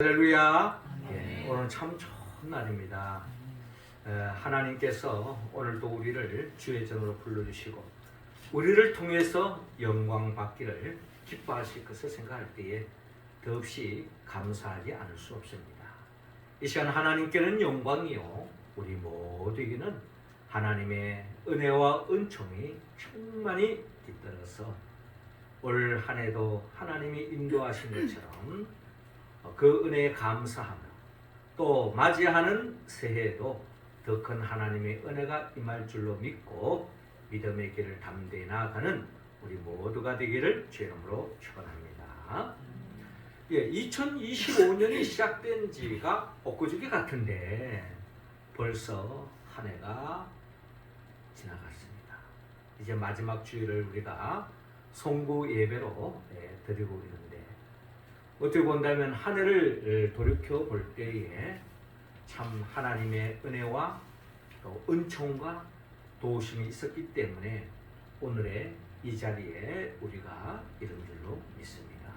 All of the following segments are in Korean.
할렐루야. 오늘 참 좋은 날입니다. 하나님께서 오늘도 우리를 주의 전으로 불러주시고 우리를 통해서 영광 받기를 기뻐하실 것을 생각할 때에 더없이 감사하지 않을 수 없습니다. 이 시간 하나님께는 영광이요 우리 모두에게는 하나님의 은혜와 은총이 충만히 뒤따라서 올 한 해도 하나님이 인도하신 것처럼 그 은혜에 감사하며 또 맞이하는 새해에도 더 큰 하나님의 은혜가 임할 줄로 믿고 믿음의 길을 담대히 나아가는 우리 모두가 되기를 주의 이름으로 축원합니다. 2025년이 시작된 지가 엊그저께 같은데 벌써 한 해가 지나갔습니다. 이제 마지막 주일을 우리가 송구 예배로 드리고 있는데 어떻게 본다면 한 해를 돌이켜 볼 때에 참 하나님의 은혜와 또 은총과 도우심이 있었기 때문에 오늘의 이 자리에 우리가 이런 줄로 믿습니다.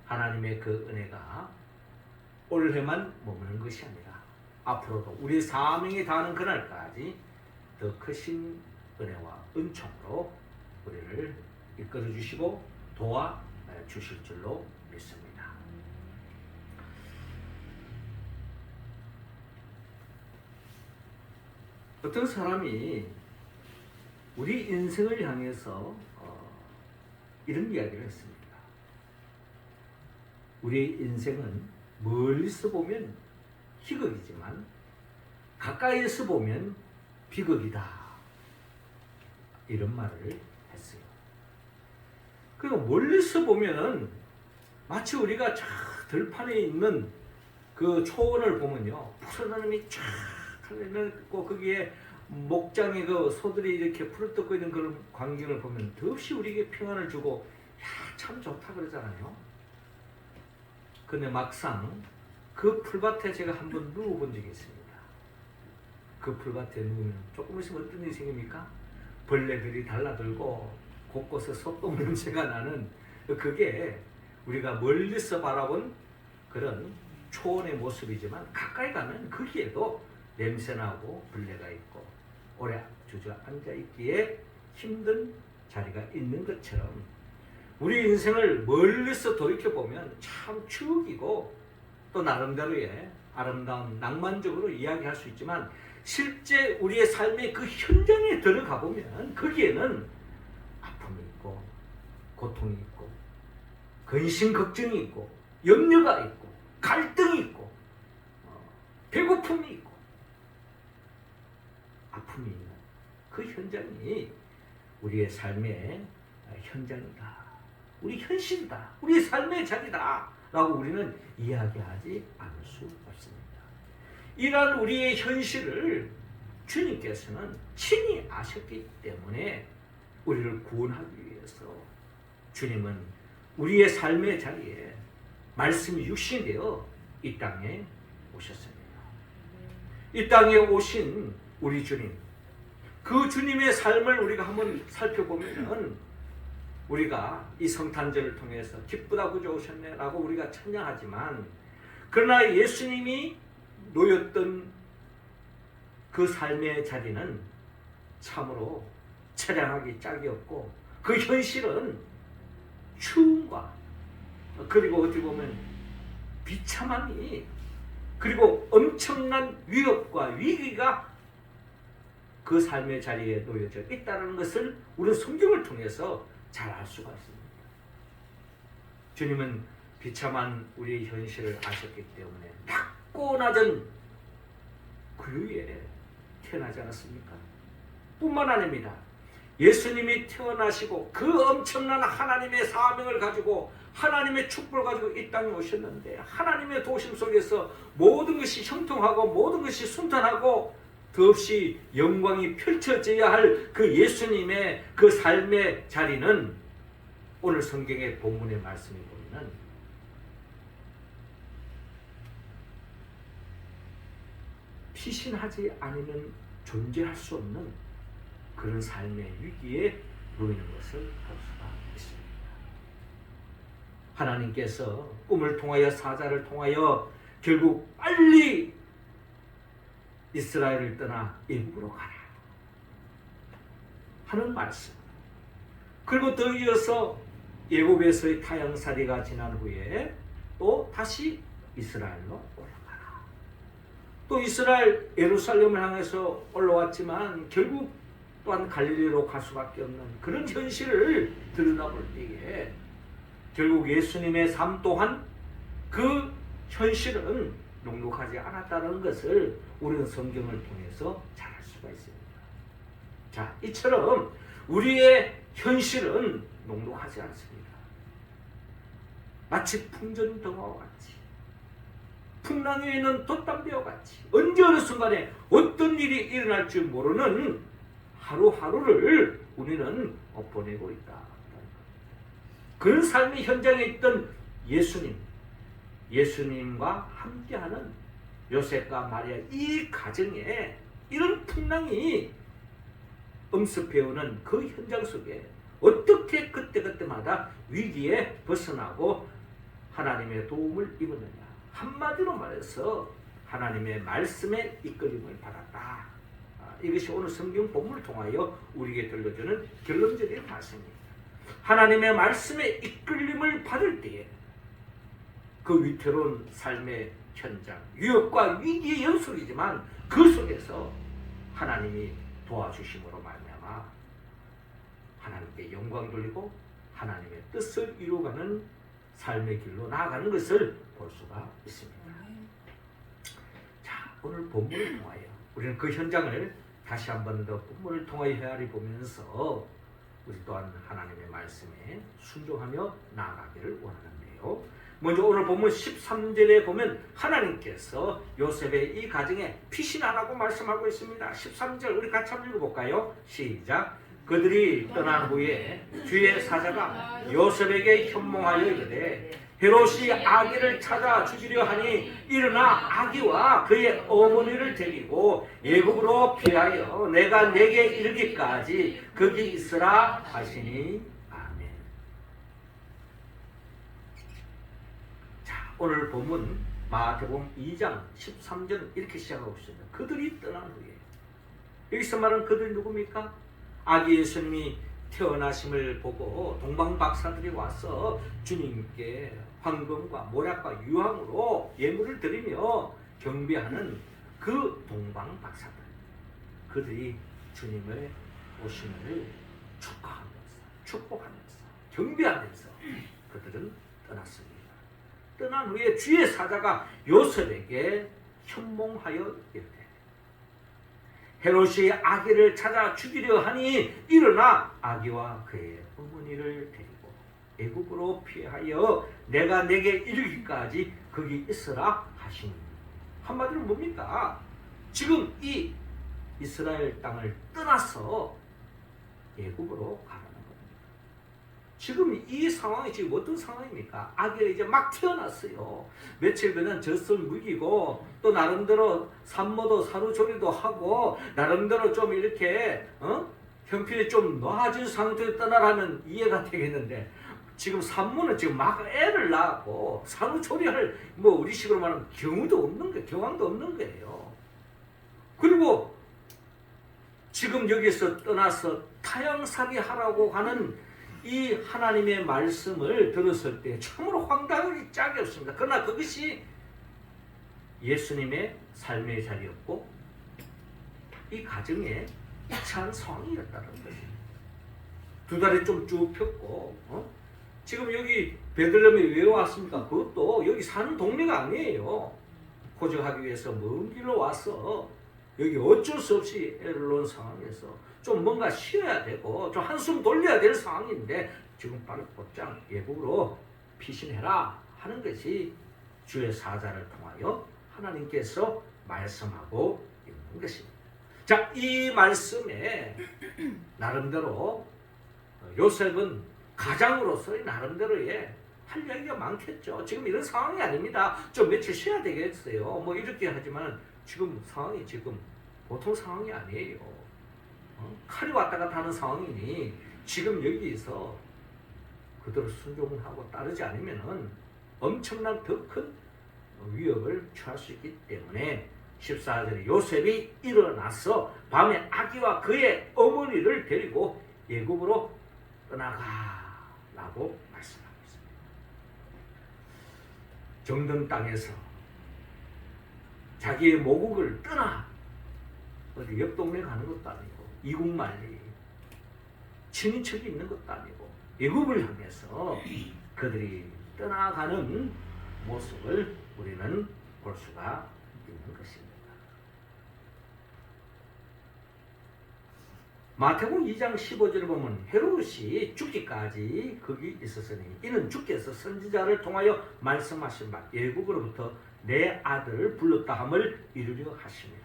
하나님의 그 은혜가 올해만 머무는 것이 아니라 앞으로도 우리 사명이 닿는 그날까지 더 크신 은혜와 은총으로 우리를 이끌어 주시고 도와 주실 줄로 믿습니다. 어떤 사람이 우리 인생을 향해서 이런 이야기를 했습니다. 우리의 인생은 멀리서 보면 희극이지만 가까이에서 보면 비극이다. 이런 말을 했어요. 그리고 멀리서 보면은 마치 우리가 저 들판에 있는 그 초원을 보면요, 푸른 하늘이 쫙 있고 거기에 목장에 그 소들이 이렇게 풀을 뜯고 있는 그런 광경을 보면 더없이 우리에게 평안을 주고 참 좋다 그러잖아요. 근데 막상 그 풀밭에 제가 한번 누워본 적이 있습니다. 그 풀밭에 누우면 조금 있으면 어떤 일이 생깁니까? 벌레들이 달라들고 곳곳에 소똥 냄새가 나는 그게 우리가 멀리서 바라본 그런 초원의 모습이지만 가까이 가면 거기에도 냄새나고 벌레가 있고 오래 주저앉아있기에 힘든 자리가 있는 것처럼 우리 인생을 멀리서 돌이켜보면 참 추억이고 또 나름대로의 아름다운 낭만적으로 이야기할 수 있지만 실제 우리의 삶의 그 현장에 들어가 보면 거기에는 아픔이 있고 고통이 있고 근심 걱정이 있고 염려가 있고 갈등이 있고 배고픔이 있고 아픔이 있는 그 현장이 우리의 삶의 현장이다. 우리 현실이다. 우리의 삶의 자리다. 라고 우리는 이야기하지 않을 수 없습니다. 이러한 우리의 현실을 주님께서는 친히 아셨기 때문에 우리를 구원하기 위해서 주님은 우리의 삶의 자리에 말씀이 육신이 되어 이 땅에 오셨습니다. 이 땅에 오신 우리 주님, 그 주님의 삶을 우리가 한번 살펴보면 우리가 이 성탄절을 통해서 기쁘다 구주 오셨네 라고 우리가 찬양하지만 그러나 예수님이 놓였던 그 삶의 자리는 참으로 처량하기 짝이 없고 그 현실은 추움과 그리고 어떻게 보면 비참함이 그리고 엄청난 위협과 위기가 그 삶의 자리에 놓여져 있다는 것을 우리는 성경을 통해서 잘 알 수가 있습니다. 주님은 비참한 우리의 현실을 아셨기 때문에 낮고 낮은 구유에 태어나지 않았습니까? 뿐만 아닙니다. 예수님이 태어나시고 그 엄청난 하나님의 사명을 가지고 하나님의 축복을 가지고 이 땅에 오셨는데 하나님의 도심 속에서 모든 것이 형통하고 모든 것이 순탄하고 더없이 영광이 펼쳐져야 할 그 예수님의 그 삶의 자리는 오늘 성경의 본문의 말씀에 보면 피신하지 않으면 존재할 수 없는 그런 삶의 위기에 놓이는 것을 볼 수가 있습니다. 하나님께서 꿈을 통하여 사자를 통하여 결국 빨리 이스라엘을 떠나 애굽으로 가라 하는 말씀. 그리고 더 이어서 애굽에서의 타향살이가 지난 후에 또 다시 이스라엘로 올라가라. 또 이스라엘 예루살렘을 향해서 올라왔지만 결국 또한 갈릴리로 갈 수밖에 없는 그런 현실을 들여다볼 때에 결국 예수님의 삶 또한 그 현실은 녹록하지 않았다는 것을 우리는 성경을 통해서 잘 알 수가 있습니다. 자, 이처럼 우리의 현실은 녹록하지 않습니다. 마치 풍전등화와 같이, 풍랑 위에 있는 돛담배와 같이 언제 어느 순간에 어떤 일이 일어날 줄 모르는 하루하루를 우리는 보내고 있다. 그런 삶의 현장에 있던 예수님과 함께하는 요셉과 마리아 이 가정에 이런 풍랑이 엄습해오는 그 현장 속에 어떻게 그때그때마다 위기에 벗어나고 하나님의 도움을 입었느냐. 한마디로 말해서 하나님의 말씀에 이끌림을 받았다. 이것이 오늘 성경 본문을 통하여 우리에게 들려주는 결론적인 말씀입니다. 하나님의 말씀에 이끌림을 받을 때에 그 위태로운 삶의 현장, 위협과 위기의 연속이지만 그 속에서 하나님이 도와주심으로 말미암아 하나님께 영광 돌리고 하나님의 뜻을 이루어가는 삶의 길로 나아가는 것을 볼 수가 있습니다. 자, 오늘 본문을 통하여 우리는 그 현장을 다시 한 번 더 본문을 통하여 헤아려 보면서 우리 또한 하나님의 말씀에 순종하며 나아가기를 원하는데요. 먼저 오늘 본문 13절에 보면 하나님께서 요셉의 이 가정에 피신하라고 말씀하고 있습니다. 13절 우리 같이 한번 읽어볼까요? 시작. 그들이 떠난 후에 주의 사자가 요셉에게 현몽하여 이르되 헤롯이 아기를 찾아 죽이려 하니 일어나 아기와 그의 어머니를 데리고 애굽으로 피하여 내가 내게 이르기까지 거기 있으라 하시니 아멘. 자, 오늘 본문 마태복음 2장 13절 이렇게 시작하고 있습니다. 그들이 떠난 후에, 여기서 말하는 그들이 누굽니까? 아기 예수님이 태어나심을 보고 동방 박사들이 와서 주님께 황금과 모략과 유황으로 예물을 드리며 경배하는 그 동방 박사들, 그들이 주님의 오심을 축복하면서 경배하면서 그들은 떠났습니다. 떠난 후에 주의 사자가 요셉에게 현몽하여 이르되 헤롯이 아기를 찾아 죽이려 하니 일어나 아기와 그의 어머니를 데리고 애굽으로 피하여 내가 내게 이르기까지 거기 있으라 하시니. 한마디로 뭡니까? 지금 이 이스라엘 땅을 떠나서 애굽으로 가라는 겁니다. 지금 이 상황이 지금 어떤 상황입니까? 아기가 이제 막 태어났어요. 며칠 전엔 젖을 먹이고 또 나름대로 산모도 산후조리도 하고 나름대로 좀 이렇게 형편이 좀 나아진 상태에 떠나라면 이해가 되겠는데 지금 산모는 지금 막 애를 낳고 산후조리할 뭐 우리식으로 말하면 경우도 없는 거예요. 경황도 없는 거예요. 그리고 지금 여기서 떠나서 타향살이 하라고 하는 이 하나님의 말씀을 들었을 때 참으로 황당하기 짝이 없습니다. 그러나 그것이 예수님의 삶의 자리였고 이 가정의 이차한 상황이었다는 거예요. 두 다리 좀 쭉 폈고 지금 여기 베들레헴에 왜 왔습니까? 그것도 여기 사는 동네가 아니에요. 고정하기 위해서 먼 길로 와서 여기 어쩔 수 없이 애를 놓은 상황에서 좀 뭔가 쉬어야 되고 좀 한숨 돌려야 될 상황인데 지금 빨리 곧장 애굽으로 피신해라 하는 것이 주의 사자를 통하여 하나님께서 말씀하고 있는 것입니다. 자, 이 말씀에 나름대로 요셉은 가장으로서의 나름대로의 할 이야기가 많겠죠. 지금 이런 상황이 아닙니다. 좀 며칠 쉬어야 되겠어요. 뭐 이렇게 하지만 지금 상황이 지금 보통 상황이 아니에요. 칼이 왔다 갔다 하는 상황이니 지금 여기서 그대로 순종을 하고 따르지 않으면은 엄청난 더 큰 위협을 처할 수 있기 때문에 14절에 요셉이 일어나서 밤에 아기와 그의 어머니를 데리고 애굽으로 떠나가라고 말씀하고 있습니다. 정든 땅에서 자기의 모국을 떠나 어디 옆 동네 가는 것도 아니고 이국만리 친인척이 있는 것도 아니고 애굽을 향해서 그들이 떠나가는 모습을 우리는 볼 수가 있는 것입니다. 마태복음 2장 15절을 보면 헤롯이 죽기까지 거기 있었으니 이는 주께서 선지자를 통하여 말씀하신 바 애국으로부터 내 아들을 불렀다 함을 이루려 하심이라.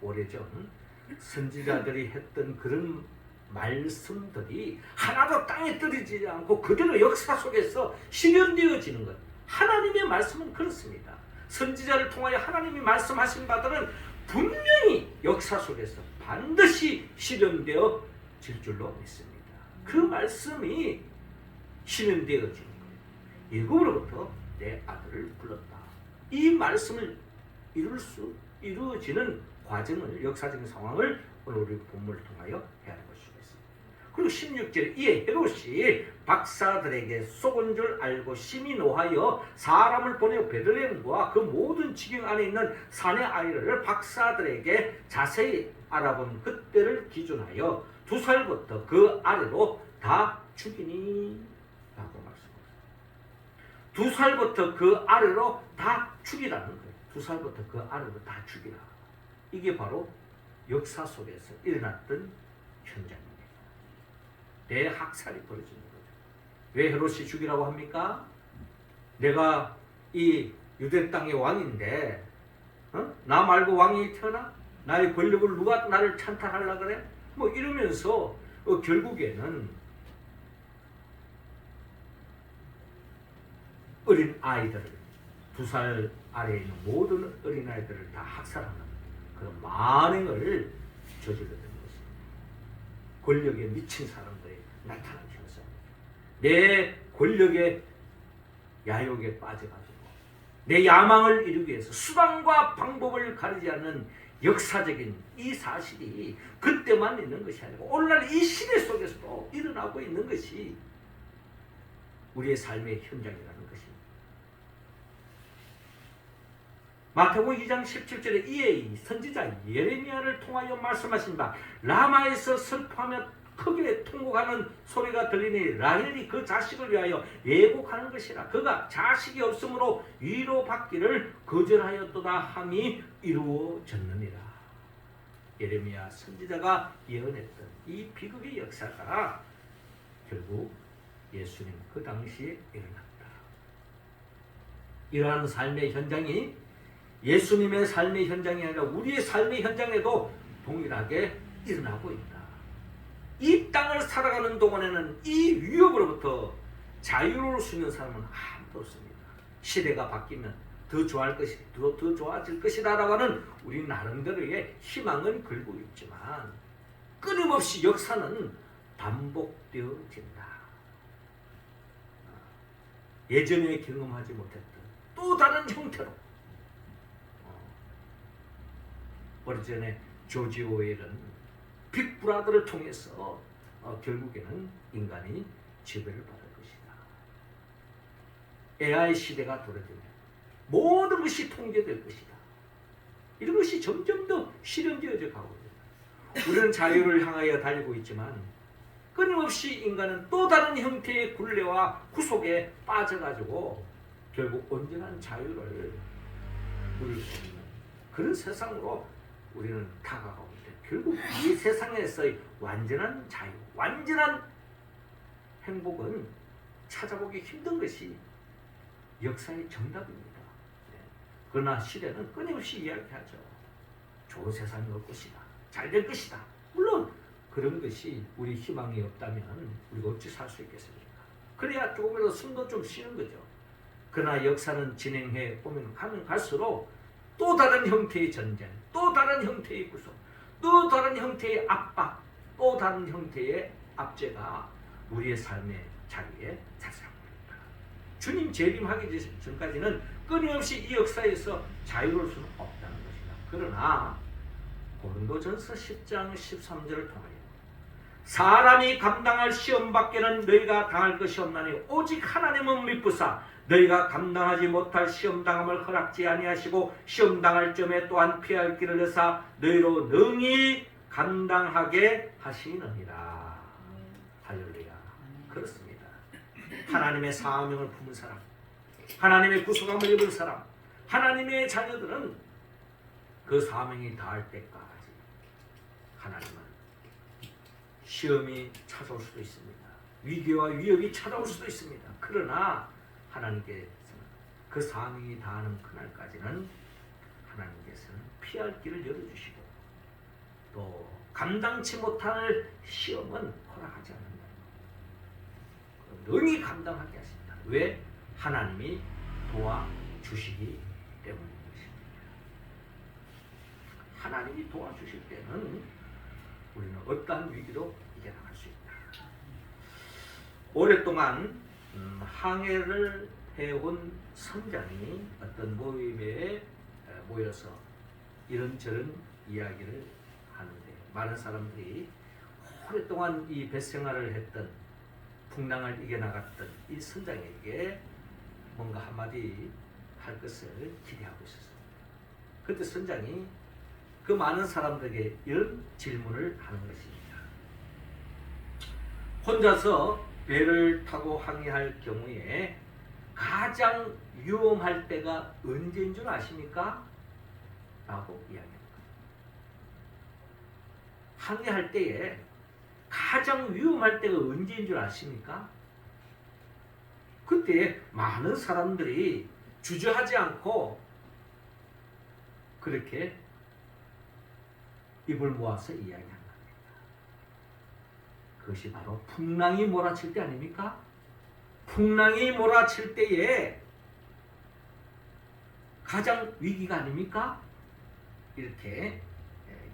오래전 선지자들이 했던 그런 말씀들이 하나도 땅에 떨어지지 않고 그대로 역사 속에서 실현되어지는 것. 하나님의 말씀은 그렇습니다. 선지자를 통하여 하나님이 말씀하신 바들은 분명히 역사 속에서 반드시 실현되어질 줄로 믿습니다. 그 말씀이 실현되어지는 거예요. 애굽으로부터 내 아들을 불렀다. 이 말씀을 이루어지는 과정을, 역사적인 상황을 오늘 우리 본문을 통하여 헤아려 볼 수가 있습니다. 그리고 16절에 이에 헤롯이 박사들에게 속은 줄 알고 심히 노하여 사람을 보내어 베들레헴과 그 모든 지경 안에 있는 산의 아이를 박사들에게 자세히 알아본 그때를 기준하여 2살부터 그 아래로 다 죽이니 라고 말씀하셨습니다. 2살부터 그 아래로 다 죽이라는 거예요. 2살부터 그 아래로 다 죽이라. 이게 바로 역사 속에서 일어났던 현장입니다. 대학살이 벌어지는 거죠. 왜 헤롯이 죽이라고 합니까? 내가 이 유대 땅의 왕인데 나 말고 왕이 태어나? 나의 권력을 누가 나를 찬탈하려고 그래? 뭐 이러면서 결국에는 어린 아이들을 2살 아래에 있는 모든 어린아이들을 다 학살하는 그런 만행을 저질렀던 것입니다. 권력에 미친 사람들이 나타난 현상. 내 권력의 야욕에 빠져가지고 내 야망을 이루기 위해서 수단과 방법을 가리지 않는 역사적인 이 사실이 그때만 있는 것이 아니고 오늘날 이 시대 속에서도 일어나고 있는 것이 우리의 삶의 현장이라는 것입니다. 마태복음 2장 17절에 이에 선지자 예레미야를 통하여 말씀하신 바 라마에서 슬퍼하며 크게 통곡하는 소리가 들리니 라헬이 그 자식을 위하여 애곡하는 것이라. 그가 자식이 없으므로 위로받기를 거절하였도다 함이 이루어졌느니라. 예레미야 선지자가 예언했던 이 비극의 역사가 결국 예수님 그 당시에 일어났다. 이러한 삶의 현장이 예수님의 삶의 현장이 아니라 우리의 삶의 현장에도 동일하게 일어나고 있다. 이 땅을 살아가는 동안에는 이 위협으로부터 자유로울 수 있는 사람은 아무도 없습니다. 시대가 바뀌면 더 좋아질 것이다 라고 하는 우리 나름대로의 희망은 걸고 있지만 끊임없이 역사는 반복되어진다. 예전에 경험하지 못했던 또 다른 형태로 오래전에 조지 오웰은 빅브라더를 통해서 결국에는 인간이 지배를 받을 것이다. AI 시대가 돌아들면 모든 것이 통제될 것이다. 이런 것이 점점 더 실현되어져 가고 있습니다. 우리는 자유를 향하여 달리고 있지만 끊임없이 인간은 또 다른 형태의 굴레와 구속에 빠져가지고 결국 온전한 자유를 누릴 수 없는 그런 세상으로 우리는 다가가고 있다. 결국 이 세상에서의 완전한 자유, 완전한 행복은 찾아보기 힘든 것이 역사의 정답입니다. 그러나 시대는 끊임없이 이야기하죠. 좋은 세상이 올 것이다. 잘 될 것이다. 물론 그런 것이 우리 희망이 없다면 우리가 어찌 살 수 있겠습니까? 그래야 조금이라도 숨도 좀 쉬는 거죠. 그러나 역사는 진행해 보면 가면 갈수록 또 다른 형태의 전쟁, 또 다른 형태의 구속, 또 다른 형태의 압박, 또 다른 형태의 압제가 우리의 삶에 자기의 자살입니다. 주님 재림하기 전까지는 끊임없이 이 역사에서 자유로울 수는 없다는 것이다. 그러나 고린도전서 10장 13절을 통하여 사람이 감당할 시험밖에는 너희가 당할 것이 없나니 오직 하나님은 미쁘사 너희가 감당하지 못할 시험당함을 허락지 아니하시고 시험당할 점에 또한 피할 길을 내사 너희로 능히 감당하게 하시느니라. 할렐루야. 그렇습니다. 하나님의 사명을 품은 사람, 하나님의 구속함을 입은 사람, 하나님의 자녀들은 그 사명이 다할 때까지 하나님은 시험이 찾아올 수도 있습니다. 위기와 위협이 찾아올 수도 있습니다. 그러나 하나님께서는 그 사명이 다하는 그날까지는 하나님께서는 피할 길을 열어주시고 또 감당치 못할 시험은 허락하지 않는다. 능히 감당하게 하십니다. 왜? 하나님이 도와주시기 때문인 것입니다. 하나님이 도와주실 때는 우리는 어떠한 위기도 이겨나갈 수 있다. 오랫동안 항해를 해온 선장이 어떤 모임에 모여서 이런저런 이야기를 하는데 많은 사람들이 오랫동안 이 배생활을 했던 풍랑을 이겨나갔던 이 선장에게 뭔가 한마디 할 것을 기대하고 있었습니다. 그때 선장이 그 많은 사람들에게 이런 질문을 하는 것입니다. 혼자서 배를 타고 항해할 경우에 가장 위험할 때가 언제인 줄 아십니까? 라고 이야기합니다. 항해할 때에 가장 위험할 때가 언제인 줄 아십니까? 그때 많은 사람들이 주저하지 않고 그렇게 입을 모아서 이야기합니다. 그것이 바로 풍랑이 몰아칠 때 아닙니까? 풍랑이 몰아칠 때에 가장 위기가 아닙니까? 이렇게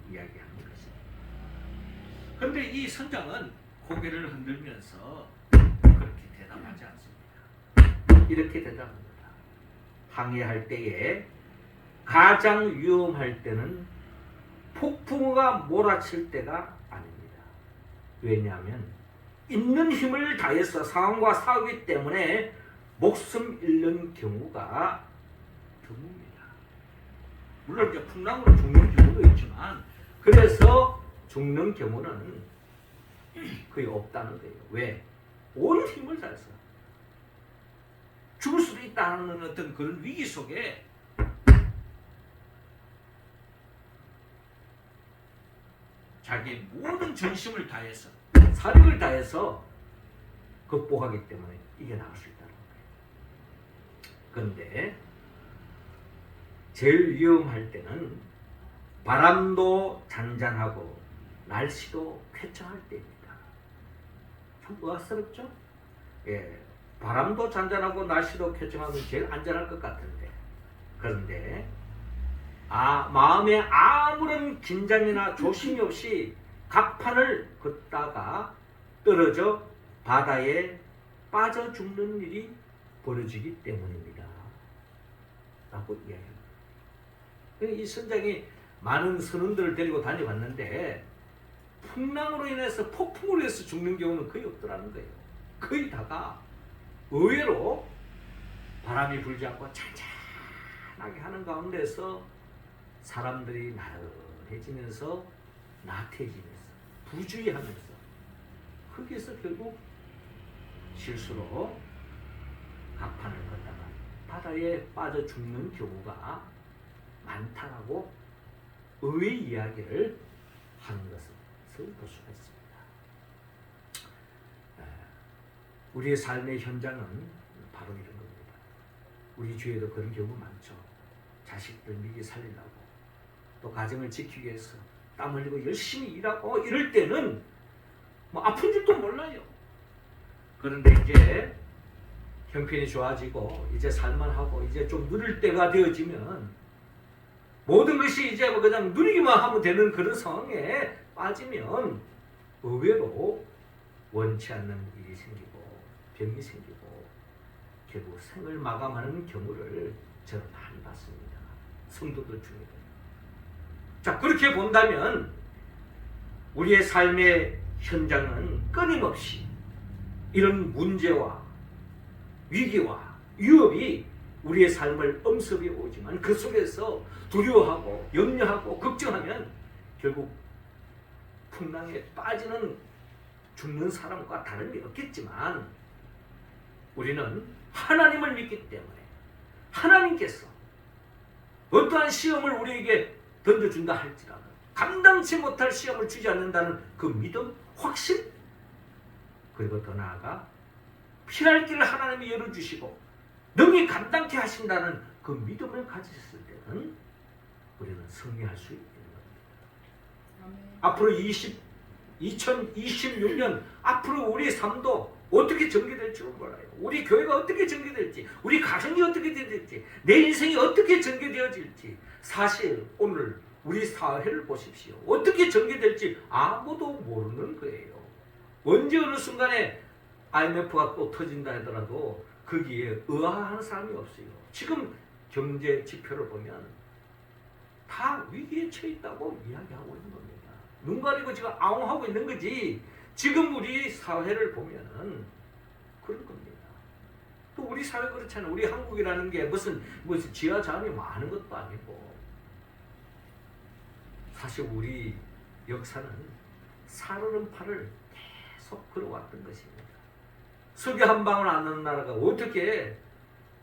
이야기하는 것입니다. 그런데 이 선장은 고개를 흔들면서 그렇게 대답하지 않습니다. 이렇게 대답합니다. 항해할 때에 가장 위험할 때는 폭풍우가 몰아칠 때가 아닙니다. 왜냐하면 있는 힘을 다해서 상황과 싸우기 때문에 목숨 잃는 경우가 드뭅니다. 물론 이제 풍랑으로 죽는 경우도 있지만 그래서 죽는 경우는 거의 없다는 거예요. 왜? 온 힘을 다해서 죽을 수도 있다는 어떤 그런 위기 속에 자기 모든 전심을 다해서 사력을 다해서 극복하기 때문에 이겨나갈 수 있다는 거예요. 그런데 제일 위험할 때는 바람도 잔잔하고 날씨도 쾌청할 때입니다. 참 의아스럽죠? 예, 바람도 잔잔하고 날씨도 쾌청하면 제일 안전할 것 같은데 그런데 마음에 아무런 긴장이나 조심이 없이 갑판을 걷다가 떨어져 바다에 빠져 죽는 일이 벌어지기 때문입니다. 라고 이야기합니다. 이 선장이 많은 선원들을 데리고 다녀봤는데 풍랑으로 인해서 폭풍으로 해서 죽는 경우는 거의 없더라는 거예요. 거의 다가 의외로 바람이 불지 않고 잔잔하게 하는 가운데서 사람들이 나른해지면서 나태해지면서 부주의하면서 거기에서 결국 실수로 갑판을 걷다가 바다에 빠져 죽는 경우가 많다라고 의외의 이야기를 하는 것을 볼 수가 있습니다. 우리의 삶의 현장은 바로 이런 겁니다. 우리 주위에도 그런 경우 많죠. 자식들 미리 살리려고 또 가정을 지키기 위해서 땀 흘리고 열심히 일하고 이럴 때는 뭐 아픈 줄도 몰라요. 그런데 이제 형편이 좋아지고 이제 살만하고 이제 좀 누릴 때가 되어지면 모든 것이 이제 뭐 그냥 누리기만 하면 되는 그런 상황에 빠지면 의외로 원치 않는 일이 생기고 병이 생기고 결국 생을 마감하는 경우를 저는 많이 봤습니다. 성도들 중에. 자, 그렇게 본다면 우리의 삶의 현장은 끊임없이 이런 문제와 위기와 위협이 우리의 삶을 엄습해 오지만 그 속에서 두려워하고 염려하고 걱정하면 결국 풍랑에 빠지는 죽는 사람과 다름이 없겠지만 우리는 하나님을 믿기 때문에 하나님께서 어떠한 시험을 우리에게 던져준다 할지라도 감당치 못할 시험을 주지 않는다는 그 믿음, 확신, 그리고 더 나아가 피할 길을 하나님이 열어주시고 능히 감당케 하신다는 그 믿음을 가졌을 때는 우리는 승리할 수 있는 겁니다. 아멘. 앞으로 2026년 앞으로 우리 삶도 어떻게 전개될지 몰라요. 우리 교회가 어떻게 전개될지, 우리 가정이 어떻게 될지, 내 인생이 어떻게 전개되어질지 사실 오늘 우리 사회를 보십시오. 어떻게 전개될지 아무도 모르는 거예요. 언제 어느 순간에 IMF가 또 터진다 하더라도 거기에 의아한 사람이 없어요. 지금 경제 지표를 보면 다 위기에 처해 있다고 이야기하고 있는 겁니다. 눈 가리고 지금 아웅하고 있는 거지. 지금 우리 사회를 보면은 그런 겁니다. 또 우리 사회 그렇잖아요. 우리 한국이라는 게 무슨 지하자원이 많은 것도 아니고 사실 우리 역사는 살얼음판을 계속 걸어왔던 것입니다. 석유 한 방울 안 넣는 나라가 어떻게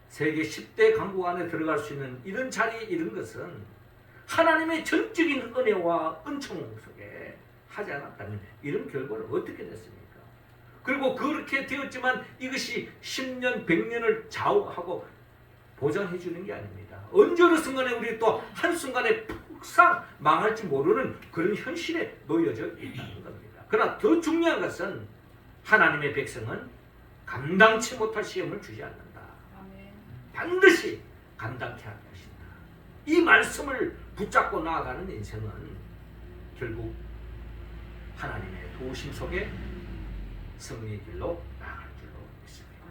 세계 10대 강국 안에 들어갈 수 있는 이런 자리에 이른 것은 하나님의 전적인 은혜와 은총 속에 하지 않았다면 이런 결과를 어떻게 냈습니까? 그리고 그렇게 되었지만 이것이 10년, 100년을 좌우하고 보장해 주는 게 아닙니다. 언제 어느 순간에 우리 또 한순간에 푹상 망할지 모르는 그런 현실에 놓여져 있다는 겁니다. 그러나 더 중요한 것은 하나님의 백성은 감당치 못할 시험을 주지 않는다. 반드시 감당케 할 것이다. 이 말씀을 붙잡고 나아가는 인생은 결국 하나님의 도우심 속에 승리의 길로 나아갈 줄로 믿습니다.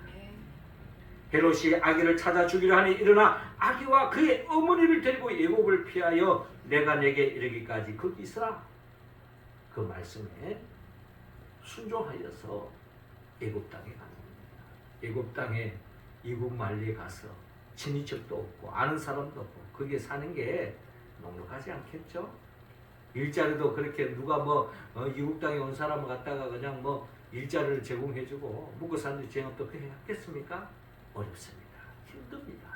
헤롯이 아기를 찾아 주기로 하니 일어나 아기와 그의 어머니를 데리고 애굽을 피하여 내가 내게 이르기까지 거기 있으라. 그 말씀에 순종하여서 애굽 땅에 가는 겁니다. 애굽 땅에 이국 말리에 가서 친인척도 없고 아는 사람도 없고 거기에 사는 게 넉넉하지 않겠죠? 일자리도 그렇게 누가 이국 땅에 온 사람을 갖다가 그냥 일자리를 제공해주고 묵고 사는 제형도 그렇게 하겠습니까? 어렵습니다. 힘듭니다.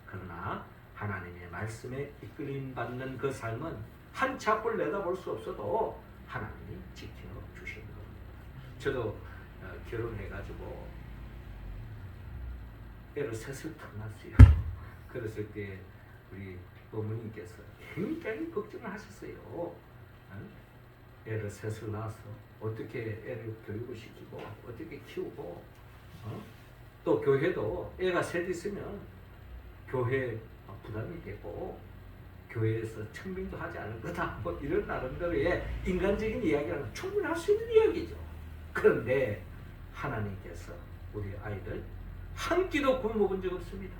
그러나 하나님의 말씀에 이끌림 받는 그 삶은 한 치 앞을 내다볼 수 없어도 하나님이 지켜주시는 겁니다. 저도 결혼해가지고 애를 셋을 탐났어요. 그랬을 때 우리 어머님께서 굉장히 걱정을 하셨어요. 애를 셋을 낳아서 어떻게 애를 교육을 시키고 어떻게 키우고 또 교회도 애가 셋 있으면 교회 부담이 되고 교회에서 청빙도 하지 않을 거다 이런 나름대로의 인간적인 이야기라는 충분히 할 수 있는 이야기죠. 그런데 하나님께서 우리 아이들 한 끼도 굶어본 적 없습니다.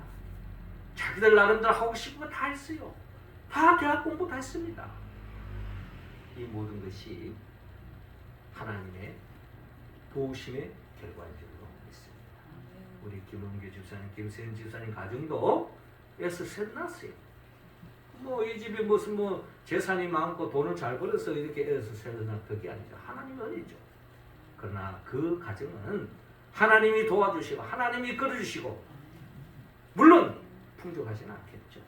자기들 나름대로 하고 싶은 거 다 했어요. 다 대학 공부 다 했습니다. 이 모든 것이 하나님의 도우심의 결과인 줄로 믿습니다. 우리 김원규 집사님, 김세현 집사님 가정도 애서 셋 낳았어요. 이 집이 무슨 재산이 많고 돈을 잘 벌어서 이렇게 애서 셋을 낳은 그게 아니죠. 하나님의 은혜죠. 그러나 그 가정은 하나님이 도와주시고 하나님이 끌어주시고 물론 풍족하지는 않겠죠.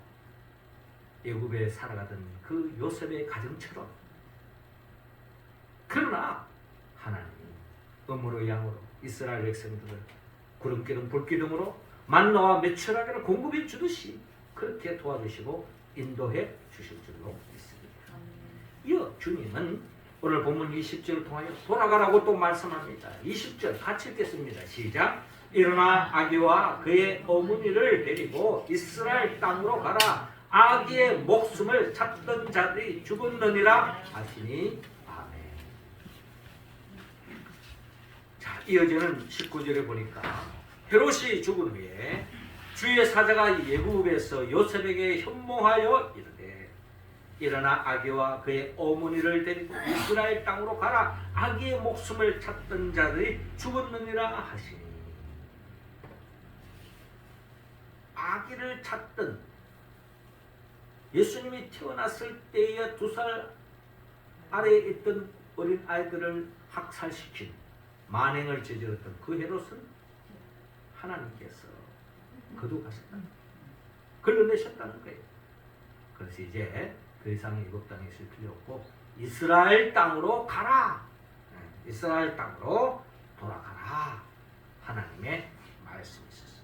애굽에 살아가던 그 요셉의 가정처럼 그러나 하나님이 음으로 양으로 이스라엘 백성들을 구름기둥 불기둥으로 만나와 메추라기를 공급해 주듯이 그렇게 도와주시고 인도해 주실 줄로 믿습니다. 이어 주님은 오늘 본문 20절을 통하여 돌아가라고 또 말씀합니다. 20절 같이 읽겠습니다. 시작. 일어나 아기와 그의 어머니를 데리고 이스라엘 땅으로 가라. 아기의 목숨을 찾던 자들이 죽었느니라 하시니 아멘. 자, 이어지는 19절에 보니까 헤롯이 죽은 후에 주의 사자가 예굽에서 요셉에게 현몽하여 이르되 일어나 아기와 그의 어머니를 데리고 이스라엘 땅으로 가라. 아기의 목숨을 찾던 자들이 죽었느니라 하시니, 아기를 찾던, 예수님이 태어났을 때에 2살 아래에 있던 어린 아이들을 학살시킨, 만행을 저질렀던 그 헤롯은 하나님께서 거두가셨다, 걸러내셨다는 거예요. 그래서 이제 더 이상 애굽 땅에 있을 필요 없고 이스라엘 땅으로 가라, 이스라엘 땅으로 돌아가라, 하나님의 말씀이 있었습니다.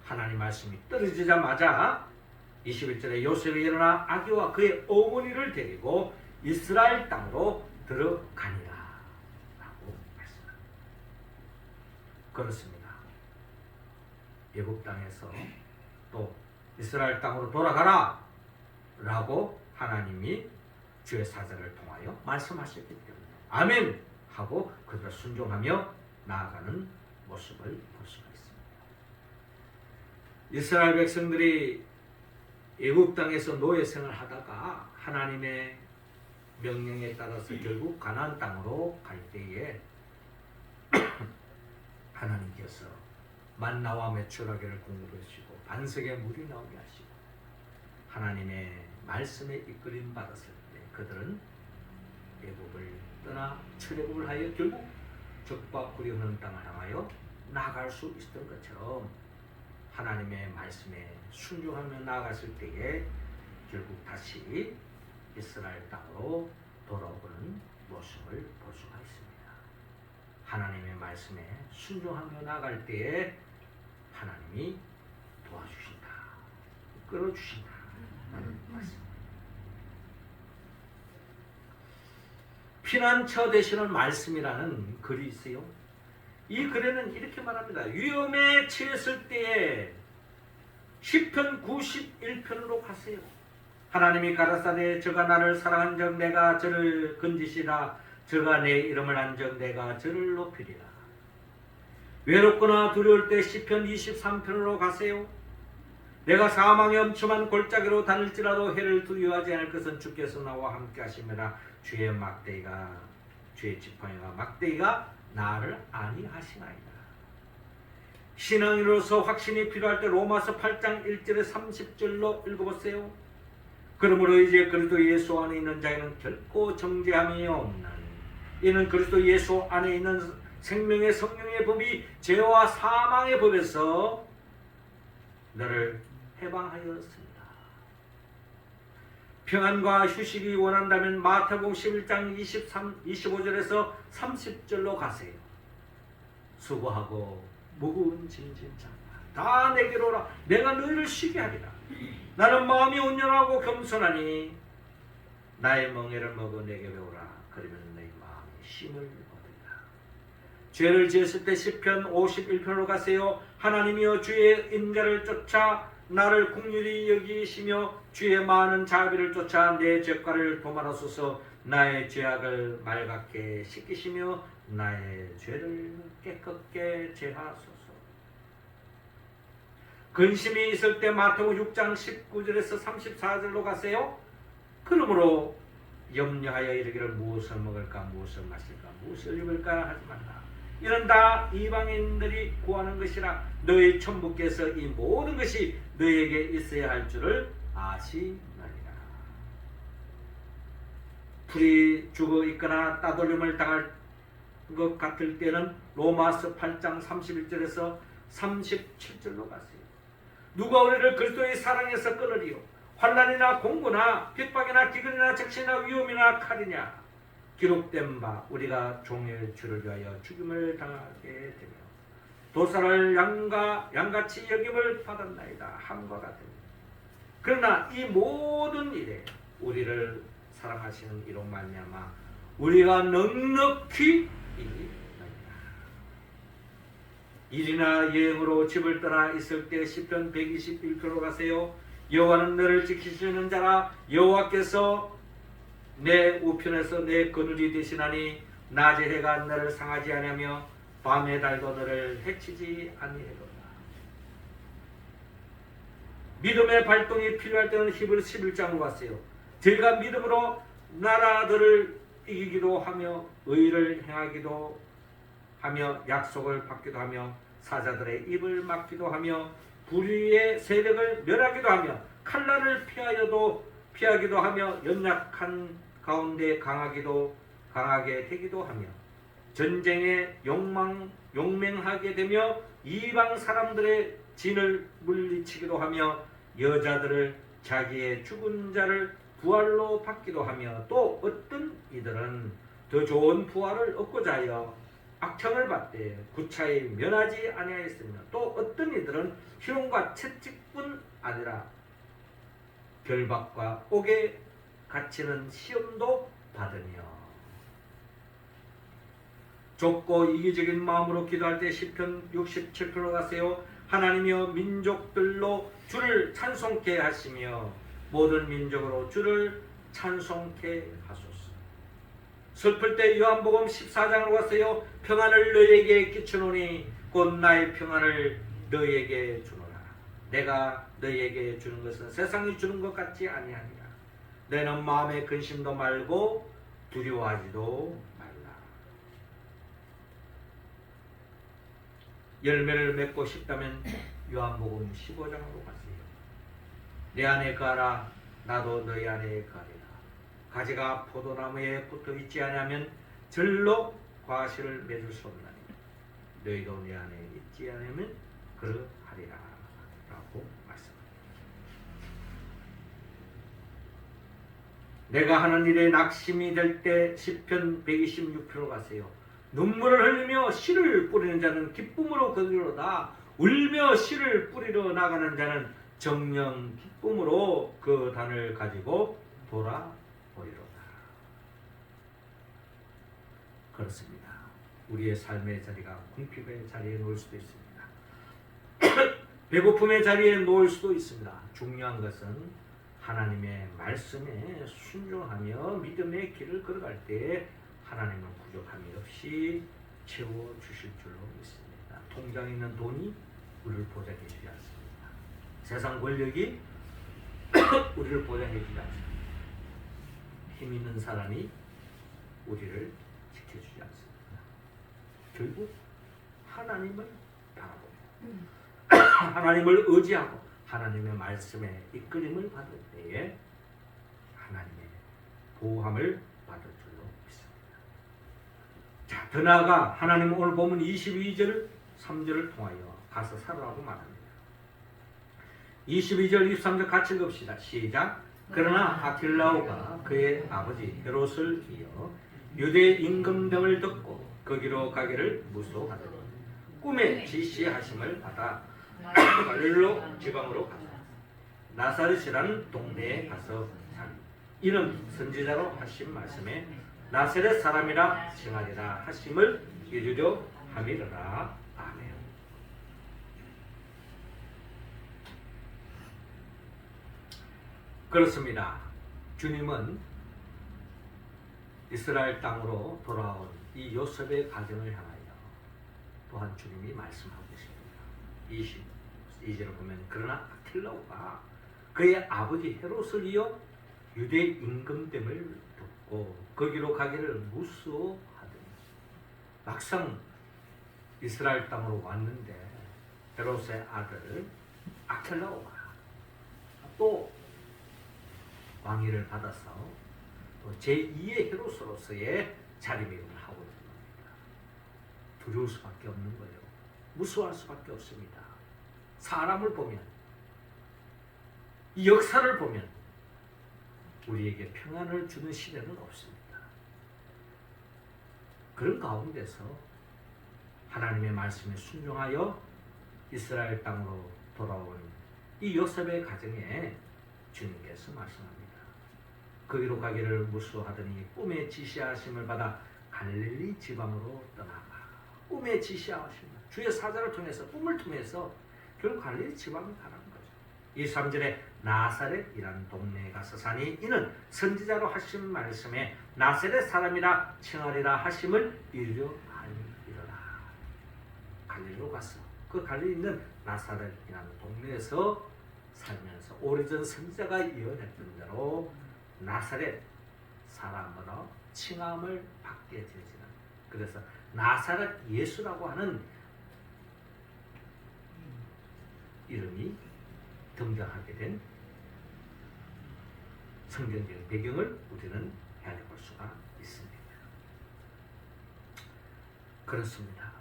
하나님 말씀이 떨어지자마자 21절에 요셉이 일어나 아기와 그의 어머니를 데리고 이스라엘 땅으로 들어가니라 라고 말씀합니다. 그렇습니다. 애굽 땅에서 또 이스라엘 땅으로 돌아가라 라고 하나님이 주의 사자를 통하여 말씀하셨기 때문에 아멘 하고 그들을 순종하며 나아가는 모습을 볼 수가 있습니다. 이스라엘 백성들이 애굽 땅에서 노예 생활을 하다가 하나님의 명령에 따라서 결국 가나안 땅으로 갈 때에 하나님께서 만나와 메추라기를 공급하시고 반석에 물이 나오게 하시고 하나님의 말씀에 이끌림 받았을 때 그들은 애굽을 떠나 출애굽을 하여 결국 적과 꿀이 흐르는 땅을 향하여 나아갈 수 있었던 것처럼 하나님의 말씀에 순종하며 나아갔을 때에 결국 다시 이스라엘 땅으로 돌아오는 모습을 볼 수가 있습니다. 하나님의 말씀에 순종하며 나아갈 때에 하나님이 도와주신다, 끌어주신다 라는 말씀입니다. 피난처 되시는 말씀이라는 글이 있어요. 이 글에는 이렇게 말합니다. 위험에 처했을 때에 시편 91편으로 가세요. 하나님이 가라사대 저가 나를 사랑한 적 내가 저를 건지시라. 저가 내 이름을 안 적 내가 저를 높이리라. 외롭거나 두려울 때 시편 23편으로 가세요. 내가 사망의 엄침한 골짜기로 다닐지라도 해를 두려워하지 않을 것은 주께서 나와 함께 하심이라. 주의 막대기가, 주의 지팡이가 막대기가 나를 안위하시나이다. 신앙인으로서 확신이 필요할 때 로마서 8장 1절에 30절로 읽어보세요. 그러므로 이제 그리스도 예수 안에 있는 자에는 결코 정죄함이 없나니 이는 그리스도 예수 안에 있는 생명의 성령의 법이 죄와 사망의 법에서 너를 해방하였습니다. 평안과 휴식이 원한다면 마태복음 11장 25절에서 30절로 가세요. 수고하고 무거운 짐진 자가 다 내게로 오라. 내가 너희를 쉬게 하리라. 나는 마음이 온전하고 겸손하니 나의 멍에를 먹어 내게 배우라. 그러면 너희 마음이 쉼을 얻으리라. 죄를 지었을 때 시편 51편으로 가세요. 하나님이여 주의 인자를 쫓아 나를 긍휼히 여기시며 주의 많은 자비를 쫓아 내 죄과를 도말하소서. 나의 죄악을 맑게 씻기시며 나의 죄를 깨끗게 제하소서. 근심이 있을 때 마태복음 6장 19절에서 34절로 가세요. 그러므로 염려하여 이르기를 무엇을 먹을까 무엇을 마실까 무엇을 입을까 하지 말라. 이는 다 이방인들이 구하는 것이라. 너희 천부께서 이 모든 것이 너희에게 있어야 할 줄을 아시나니라. 불이 죽어 있거나 따돌림을 당할 것 같을 때는 로마서 8장 31절에서 37절로 가세요. 누가 우리를 그리스도의 사랑에서 끊으리요? 환난이나 공고나 핍박이나 기근이나 적시나 위험이나 칼이냐? 기록된 바 우리가 종의 주를 위하여 죽임을 당하게 되며 도살을 양같이 여김을 받았나이다 함과 같으니 그러나 이 모든 일에 우리를 사랑하시는 이로 말미암아 우리가 넉넉히 이기나이다. 일이나 여행으로 집을 떠나 있을 때 시편 121편으로 가세요. 여호와는 너를 지키시는 자라. 여호와께서 내 우편에서 내 그늘이 되시나니 낮의 해가 너를 상하지 아니하며 밤의 달도 너를 해치지 아니하리로다. 믿음의 발동이 필요할 때는 히브리서 11장으로 갔어요. 저희가 믿음으로 나라들을 이기기도 하며 의를 행하기도 하며 약속을 받기도 하며 사자들의 입을 막기도 하며 불의의 세력을 멸하기도 하며 칼날을 피하기도 하며 연약한 가운데 강하게 되기도 하며 전쟁에 용맹하게 되며 이방 사람들의 진을 물리치기도 하며 여자들을 자기의 죽은 자를 부활로 받기도 하며 또 어떤 이들은 더 좋은 부활을 얻고자 하여 악청을 받되 구차히 면하지 아니하였으며 또 어떤 이들은 희롱과 채찍뿐 아니라 결박과 옥에 갇히는 시험도 받으며 좁고 이기적인 마음으로 기도할 때 시편 67편으로 가세요. 하나님이여 민족들로 주를 찬송케 하시며 모든 민족으로 주를 찬송케 하소서. 슬플 때 요한복음 14장으로 가세요. 평안을 너희에게 끼치노니 곧 나의 평안을 너희에게 주노라. 내가 너희에게 주는 것은 세상이 주는 것 같지 아니하니라. 너는 마음에 근심도 말고 두려워하지도 말라. 열매를 맺고 싶다면 요한복음 15장으로 가세요. 내 안에 가라 나도 너희 안에 가리라. 가지가 포도나무에 붙어 있지 않으면 절로 과실을 맺을 수 없나니 너희도 내 안에 있지 않으면 그러하리라 라고 말씀합니다. 내가 하는 일에 낙심이 될 때 시편 126편으로 가세요. 눈물을 흘리며 씨를 뿌리는 자는 기쁨으로 거두리로다. 울며 씨를 뿌리러 나가는 자는 정령 기쁨으로 그 단을 가지고 돌아오리로다. 그렇습니다. 우리의 삶의 자리가 궁핍의 자리에 놓일 수도 있습니다. 배고픔의 자리에 놓일 수도 있습니다. 중요한 것은 하나님의 말씀에 순종하며 믿음의 길을 걸어갈 때 하나님은 부족함이 없이 채워주실 줄로 믿습니다. 통장에 있는 돈이 우리를 보장해 주지 않습니다. 세상 권력이 우리를 보장해 주지 않습니다. 힘 있는 사람이 우리를 지켜주지 않습니다. 결국 하나님을 바라보고 하나님을 의지하고 하나님의 말씀에 이끌림을 받을 때에 하나님의 보호함을 받을 줄로 믿습니다. 자, 더 나아가 하나님은 오늘 보면 22절 3절을 통하여 가서 살아라고 말합니다. 22절 23절 같이 읽읍시다. 시작. 그러나 아킬라오가 그의 아버지 헤롯을 이어 유대 임금됨을 듣고 거기로 가기를 무소하더니 꿈에 지시하심을 받아 갈릴로 지방으로 가서 나사렛이라는 동네에 가서 사니 이는 선지자로 하신 말씀에 나사렛 사람이라 칭하리라 하심을 이루려 함이라. 아멘. 그렇습니다. 주님은 이스라엘 땅으로 돌아온 이 요셉의 가정을 향하여 또한 주님이 말씀하고 계십니다. 22절을 보면 그러나 아킬라오가 그의 아버지 헤롯을 이어 유대 임금됨을 듣고 거기로 가기를 무수하더니 막상 이스라엘 땅으로 왔는데 헤롯의 아들 아킬라오가 또 왕위를 받아서 또 제2의 헤롯으로서의 자리매김을 하고 있는 겁니다. 두려울 수밖에 없는 거예요. 무서워할 수밖에 없습니다. 사람을 보면 이 역사를 보면 우리에게 평안을 주는 시대는 없습니다. 그런 가운데서 하나님의 말씀에 순종하여 이스라엘 땅으로 돌아온 이 요셉의 가정에 주님께서 말씀합니다. 거기로 가기를 무수하더니 꿈에 지시하심을 받아 갈릴리 지방으로 떠나가. 꿈에 지시하심, 주의 사자를 통해서 꿈을 통해서 결국 갈릴리 지방을 가는 거죠. 이 3절에 나사렛이라는 동네에 가서 사니 이는 선지자로 하신 말씀에 나사렛 사람이라 칭하리라 하심을 이루려 함이라. 갈릴리로 갔어. 그 갈릴리 있는 나사렛이라는 동네에서 살면서 오래전 선지자가 예언했던 대로 나사렛 사람으로 칭함을 받게 되지는, 그래서 나사렛 예수라고 하는 이름이 등장하게 된 성경적인 배경을 우리는 헤아려 볼 수가 있습니다. 그렇습니다.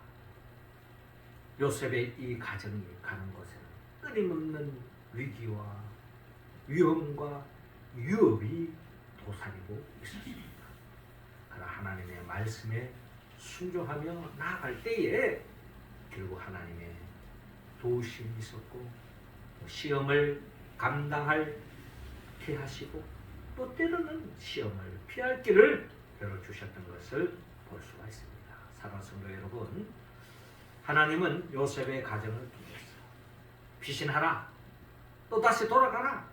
요셉의 이 가정이 가는 곳에는 끊임없는 위기와 위험과 위협이 도사리고 있었습니다. 그러나 하나님의 말씀에 순종하며 나아갈 때에 결국 하나님의 도우심이 있었고 시험을 감당할 피하시고 또 때로는 시험을 피할 길을 열어주셨던 것을 볼 수가 있습니다. 사랑하는 성도 여러분, 하나님은 요셉의 가정을 통해서 피신하라, 또 다시 돌아가라,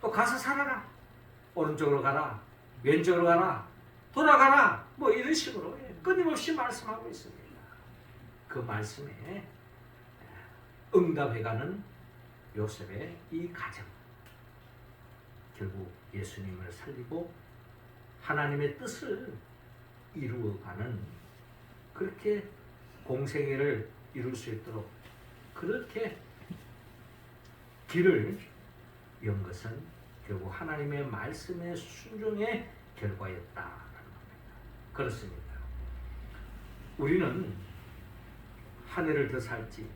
또 가서 살아라, 오른쪽으로 가라, 왼쪽으로 가라, 돌아가라, 뭐 이런 식으로 끊임없이 말씀하고 있습니다. 그 말씀에 응답해가는 요셉의 이 가정, 결국 예수님을 살리고 하나님의 뜻을 이루어가는, 그렇게 공생애를 이룰 수 있도록 그렇게 길을 연 것은 결국 하나님의 말씀의 순종의 결과였다라는 겁니다. 그렇습니다. 우리는 한 해를 더 살지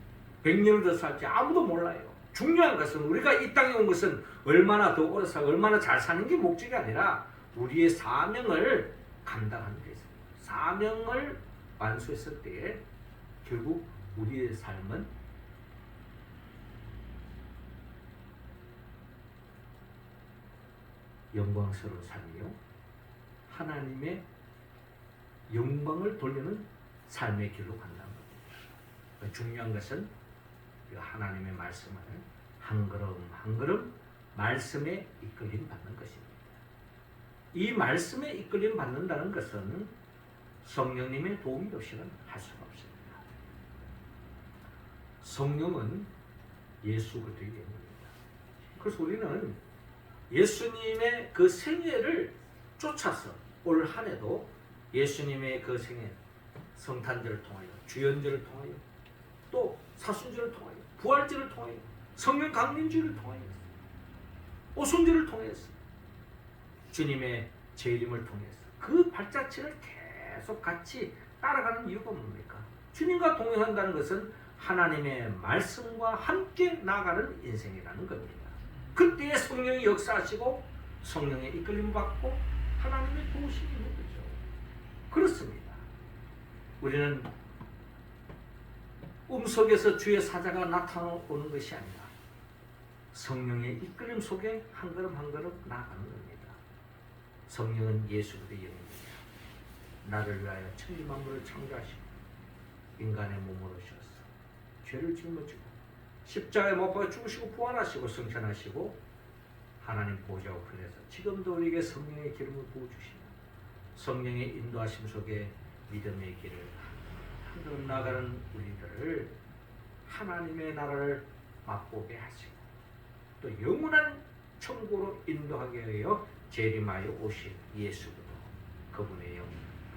100년을 더 살지 아무도 몰라요. 중요한 것은 우리가 이 땅에 온 것은 얼마나 더 오래 살고 얼마나 잘 사는 게 목적이 아니라 우리의 사명을 감당하는 게 있습니다. 사명을 완수했을 때에 결국 우리의 삶은 영광스러운 삶이요, 하나님의 영광을 돌리는 삶의 길로 간다는 겁니다. 중요한 것은 하나님의 말씀을 한 걸음 한 걸음 말씀에 이끌림 받는 것입니다. 이 말씀에 이끌림 받는다는 것은 성령님의 도움이 없이는 할 수가 없습니다. 성령은 예수 그리스도의 영입니다. 그래서 우리는 예수님의 그 생애를 쫓아서 올 한 해도 예수님의 그 생애, 성탄절을 통하여, 주연절을 통하여, 또 사순절을 통하여, 부활절을 통하여, 성령 강림주를 통하여, 오순절을 통해서, 주님의 재림을 통해서 그 발자취를 계속 같이 따라가는 이유가 뭡니까? 주님과 동행한다는 것은 하나님의 말씀과 함께 나아가는 인생이라는 겁니다. 그때에 성령이 역사하시고 성령의 이끌림 받고 하나님의 도우심이 있는 거죠. 그렇습니다. 우리는 꿈속에서 주의 사자가 나타나오는 것이 아니라 성령의 이끌림 속에 한 걸음 한 걸음 나아가는 겁니다. 성령은 예수 그리스도의 영입니다. 나를 위하여 천지만물을 창조하시고 인간의 몸으로 오셔서 죄를 짊어지고 십자가에 못 박아 죽으시고 부활하시고 승천하시고 하나님 보좌 우편에서 지금도 우리에게 성령의 기름을 부어주시며 성령의 인도하심 속에 믿음의 길을 한 걸음 나가는 우리들을 하나님의 나라를 맛보게 하시고 또 영원한 천국으로 인도하게 하여 재림하여 오신 예수 그리스도, 그분의 영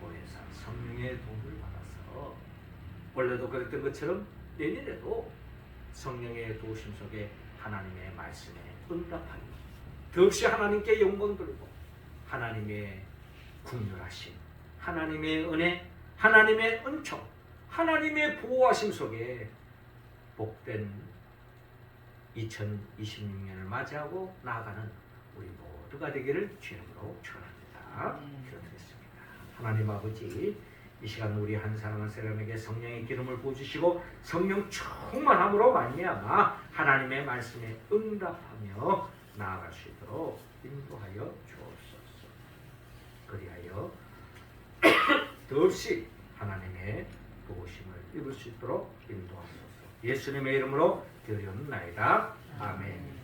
보혜사 성령의 도움을 받아서 원래도 그랬던 것처럼 내년에도 성령의 도우심 속에 하나님의 말씀에 응답하니 더없이 하나님께 영광 돌리고 하나님의 국률하심, 하나님의 은혜, 하나님의 은총, 하나님의 보호하심 속에 복된 2026년을 맞이하고 나아가는 우리 모두가 되기를 주님으로 축원합니다. 기도드리겠습니다. 하나님 아버지, 이 시간 우리 한 사람 한 사람에게 성령의 기름을 부어주시고 성령 충만함으로 말미암아 하나님의 말씀에 응답하며 나아갈 수 있도록 인도하여 주옵소서. 그리하여 더없이 하나님의 도우심을 입을 수 있도록 인도하소서. 예수님의 이름으로 기도하옵나이다. 아멘.